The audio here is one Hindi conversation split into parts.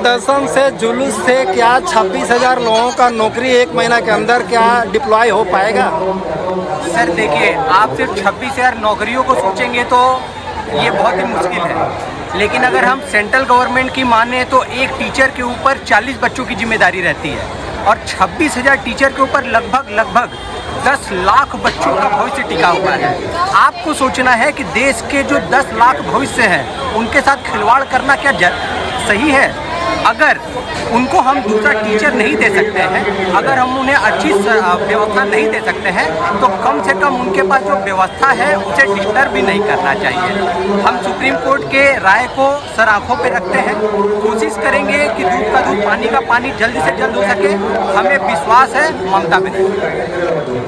प्रदर्शन से, जुलूस से क्या 26,000 लोगों का नौकरी एक महीना के अंदर क्या डिप्लॉय हो पाएगा? सर देखिए, आप सिर्फ 26,000 नौकरियों को सोचेंगे तो ये बहुत ही मुश्किल है, लेकिन अगर हम सेंट्रल गवर्नमेंट की माने तो एक टीचर के ऊपर 40 बच्चों की जिम्मेदारी रहती है और 26,000 टीचर के ऊपर लगभग 10 लाख बच्चों का भविष्य टिका हुआ है। आपको सोचना है कि देश के जो 10 लाख भविष्य हैं उनके साथ खिलवाड़ करना क्या सही है? अगर उनको हम दूसरा टीचर नहीं दे सकते हैं, अगर हम उन्हें अच्छी व्यवस्था नहीं दे सकते हैं, तो कम से कम उनके पास जो व्यवस्था है उसे डिस्टर्ब भी नहीं करना चाहिए। हम सुप्रीम कोर्ट के राय को सर आंखों पे रखते हैं, कोशिश करेंगे कि दूध का दूध पानी का पानी जल्द से जल्द हो सके। हमें विश्वास है ममता बनर्जी।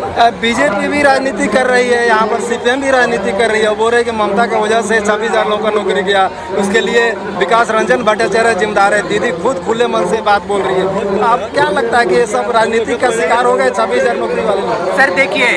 बीजेपी भी राजनीति कर रही है, यहाँ पर सीपीएम भी राजनीति कर रही है, बोल रहे हैं कि ममता की वजह से 26,000 लोगों का नौकरी गया, उसके लिए विकास रंजन भट्टाचार्य जिम्मेदार है। दीदी खुद खुले मन से बात बोल रही है। आप क्या लगता है कि ये सब राजनीति का शिकार हो गए 26,000 नौकरी वाले लोग? सर देखिए,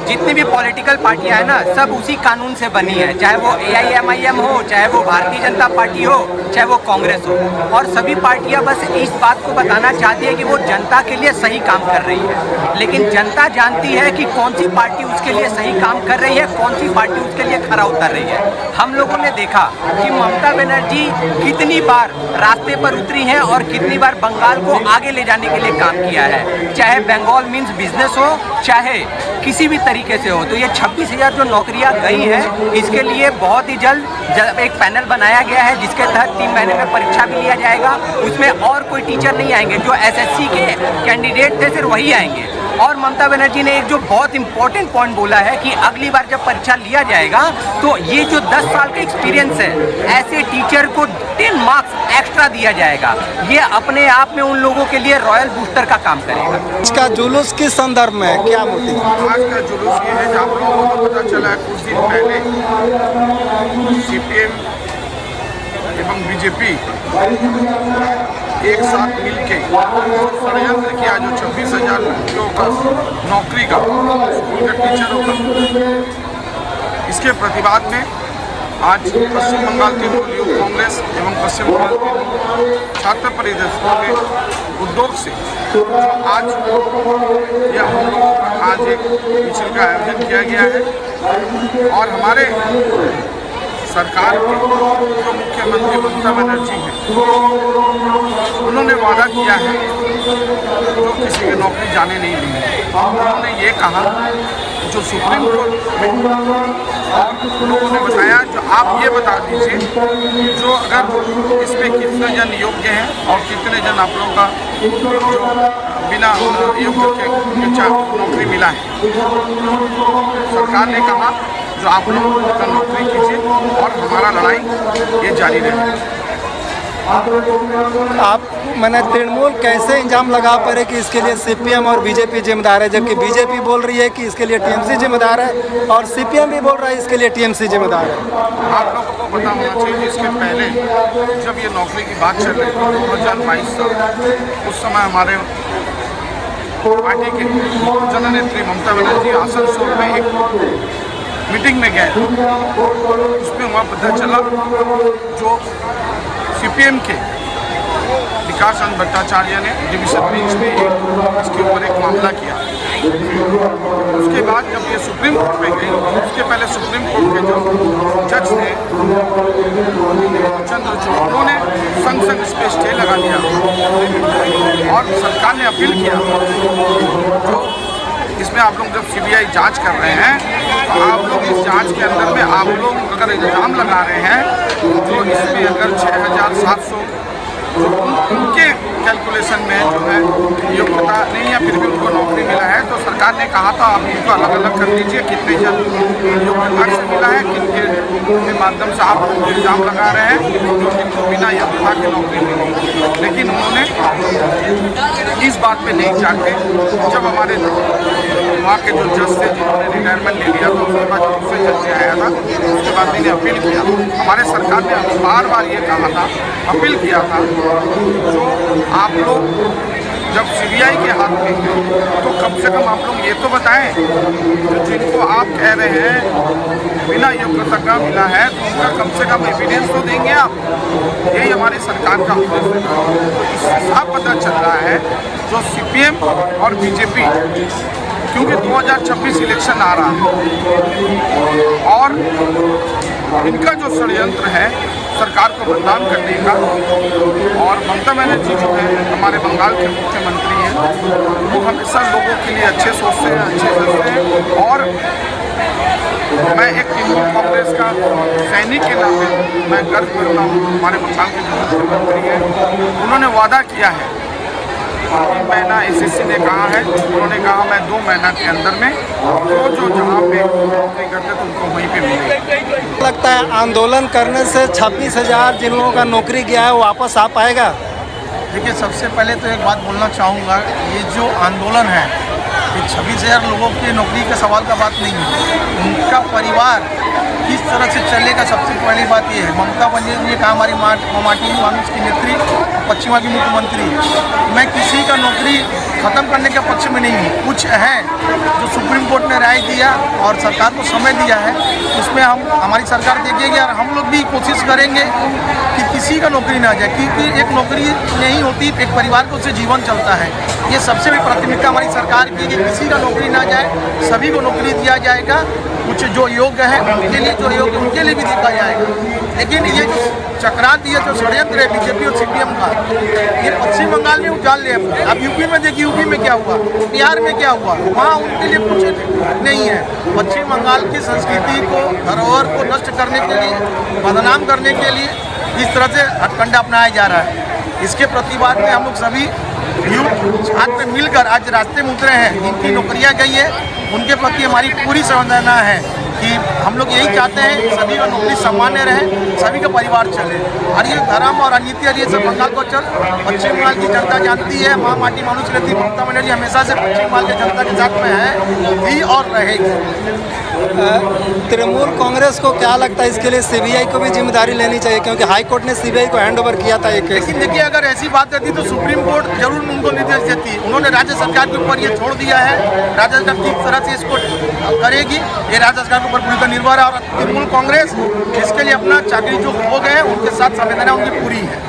जितनी भी पॉलिटिकल पार्टियां हैं ना, सब उसी कानून से बनी है, चाहे वो AIMIM हो, चाहे वो भारतीय जनता पार्टी हो, चाहे वो कांग्रेस हो, और सभी पार्टियां बस इस बात को बताना चाहती है कि वो जनता के लिए सही काम कर रही है, लेकिन जनता जानती है कि कौन सी पार्टी उसके लिए सही काम कर रही है, कौन सी पार्टी उसके लिए खरा उतर रही है। हम लोगों ने देखा कि ममता बनर्जी कितनी बार रास्ते पर उतरी हैं और कितनी बार बंगाल को आगे ले जाने के लिए काम किया है, चाहे बंगाल मीन्स बिजनेस हो, चाहे किसी भी तरीके से हो। तो ये 26,000 जो नौकरियां गई हैं, इसके लिए बहुत ही जल्द एक पैनल बनाया गया है, जिसके तहत 3 महीने में परीक्षा भी लिया जाएगा। उसमें और कोई टीचर नहीं आएंगे, जो SSC के कैंडिडेट थे सिर्फ वही आएंगे। और ममता बनर्जी ने एक जो बहुत इंपॉर्टेंट पॉइंट बोला है कि अगली बार जब परीक्षा लिया जाएगा तो ये जो 10 साल का एक्सपीरियंस है, ऐसे टीचर को 10 मार्क्स एक्स्ट्रा दिया जाएगा। ये अपने आप में उन लोगों के लिए रॉयल बूस्टर का काम करेगा। इसका जुलूस किस संदर्भ में है, क्या मोटिव? आज का जुलूस ये है, आप लोगों को पता चला है कुछ दिन पहले CPM एवं BJP एक साथ मिलके षड्यंत्र किया, जो 26,000 लड़कियों का नौकरी का, स्कूल के टीचरों का। इसके प्रतिवाद में आज पश्चिम बंगाल तृणमूल युव कांग्रेस एवं पश्चिम बंगाल तृणमूल छात्र परिषद के उद्योग से आज यह हम लोगों का आज एक मिছিল का आयोजन किया गया है। और हमारे सरकार के जो मुख्यमंत्री ममता बनर्जी हैं, उन्होंने वादा किया है जो किसी की नौकरी जाने नहीं देंगे। उन्होंने ये कहा जो सुप्रीम कोर्ट में और लोगों ने बताया, जो आप ये बता दीजिए जो अगर इसमें कितने जन योग्य हैं और कितने जन आप लोगों का जो बिना योग्य के नौकरी मिला है। सरकार ने कहा जो आप लोग का नौकरी कीजिए और हमारा लड़ाई ये जारी रहेगी। आप मैंने तृणमूल कैसे इंजाम लगा पा रहे कि इसके लिए CPM और BJP जिम्मेदार है, जबकि BJP बोल रही है कि इसके लिए TMC जिम्मेदार है और CPM भी बोल रहा है इसके लिए TMC जिम्मेदार है। आप लोगों को पता होना चाहिए, इसके पहले जब ये नौकरी की बात चल रही थी 2022 साल, उस समय हमारे पार्टी के जननेत्री ममता बनर्जी आसनसोल में एक मीटिंग में गए, उसमें वहाँ पता चला जो CPM के विकास रंजन भट्टाचार्य ने डिवीजन बेंच में इसके ऊपर एक मामला किया। उसके बाद जब ये सुप्रीम कोर्ट में गई, उसके पहले सुप्रीम कोर्ट के जो जज थे चंद्रचूड़, उन्होंने संग इस पे स्टे लगा दिया और सरकार ने अपील किया। जो इसमें आप लोग जब CBI जांच कर रहे हैं तो आप लोग इस जांच के अंदर में आप लोग अगर इल्ज़ाम लगा रहे हैं जो इसमें अगर 6,700 जो उनके कैलकुलेशन में जो है योग्यता नहीं है, फिर भी उनको नौकरी मिला है, तो सरकार ने कहा था आप इनको अलग अलग कर दीजिए, कितने जन योग्यता से मिला है, किनके माध्यम से आप इल्ज़ाम लगा रहे हैं जो जिनको बिना योग्यता की नौकरी मिली। लेकिन उन्होंने इस बात पे नहीं चाहते। जब हमारे वहाँ के जो जज थे जिन्होंने रिटायरमेंट ले लिया, तो उसके बाद दूसरे जज आया था, उसके बाद मैंने अपील किया। हमारे सरकार ने बार बार ये कहा था, अपील किया था जो आप लोग जब सीबीआई के हाथ में है तो कम से कम आप लोग ये तो बताएं, जिनको आप कह रहे हैं बिना योग्यता का मिला है तो उनका कम से कम एविडेंस तो देंगे आप। यही हमारी सरकार का उद्देश्य है। तो इससे साफ पता चल रहा है जो सीपीएम और बीजेपी, क्योंकि 2026 इलेक्शन आ रहा है और इनका जो षड्यंत्र है सरकार को बदनाम करने का, और ममता बनर्जी जो है हमारे बंगाल के मुख्यमंत्री हैं, वो हमेशा लोगों के लिए अच्छे सोचते हैं, अच्छे करते हैं। और मैं एक तृणमूल कांग्रेस का सैनिक के नाते मैं गर्व करता हूँ, हमारे बंगाल के जो मुख्यमंत्री हैं उन्होंने वादा किया है, 3 महीना एसएससी ने कहा है, उन्होंने कहा मैं 2 महीना के अंदर में जो जहाँ पे नौकरी करते तो उनको वहीं पे मिलेगा। लगता है आंदोलन करने से 26,000 जिन लोगों का नौकरी गया है वो वापस आ पाएगा? देखिए, सबसे पहले तो एक बात बोलना चाहूँगा, ये जो आंदोलन है ये 26,000 लोगों की नौकरी का सवाल का बात नहीं है, उनका परिवार किस तरह से चलेगा सबसे पहली बात ये है। ममता बनर्जी ने कहा हमारी माटी कांग्रेस की नेत्री, पश्चिम की मुख्यमंत्री, मैं किसी का नौकरी ख़त्म करने के पक्ष में नहीं हूँ। कुछ है जो सुप्रीम कोर्ट ने राय दिया और सरकार को समय दिया है, उसमें हमारी सरकार देखेगी और हम लोग भी कोशिश करेंगे कि किसी का नौकरी ना जाए, क्योंकि एक नौकरी नहीं होती, एक परिवार को उससे जीवन चलता है। ये सबसे बड़ी प्राथमिकता हमारी सरकार की कि किसी का नौकरी ना जाए, सभी को नौकरी दिया जाएगा। कुछ जो योग्य है उनके लिए, जो योग्य उनके लिए भी देखा जाएगा। लेकिन ये जो चक्रांत, ये जो षड्यंत्र है बीजेपी और सीपीएम का, ये पश्चिम बंगाल में उजाल ले। अब यूपी में देखिए, यूपी में क्या हुआ, बिहार में क्या हुआ, वहाँ उनके लिए कुछ नहीं है। पश्चिम बंगाल की संस्कृति को, धरोहर को नष्ट करने के लिए, बदनाम करने के लिए इस तरह से हथकंडा अपनाया जा रहा है। इसके प्रतिवाद में हम लोग सभी यूथ छात्र मिलकर आज रास्ते में उतरे हैं। जिनकी नौकरियाँ गई है उनके प्रति हमारी पूरी संवेदना है कि हम लोग यही चाहते हैं सभी का नौकरी सामान्य रहे, सभी का परिवार चले। और ये धर्म और राजनीति और ये सब बंगाल को पश्चिम बंगाल की जनता जानती है। माँ माटी मानुष रहती, ममता बनर्जी हमेशा से पश्चिम बंगाल की जनता के साथ में है, थी और रहेगी। तृणमूल कांग्रेस को क्या लगता है इसके लिए सीबीआई को भी जिम्मेदारी लेनी चाहिए, क्योंकि हाई कोर्ट ने सीबीआई को हैंड ओवर किया था एक केस। लेकिन देखिए, अगर ऐसी बात रहती तो सुप्रीम कोर्ट जरूर उनको निर्देश देती। उन्होंने राज्य सरकार के ऊपर ये छोड़ दिया है, राज्य सरकार किस तरह से इसको करेगी ये राज्य सरकार के ऊपर पूरी तरह निर्भर है। और तृणमूल कांग्रेस इसके लिए अपना चाकरी जो हो गए उनके साथ संवेदना उनकी पूरी है।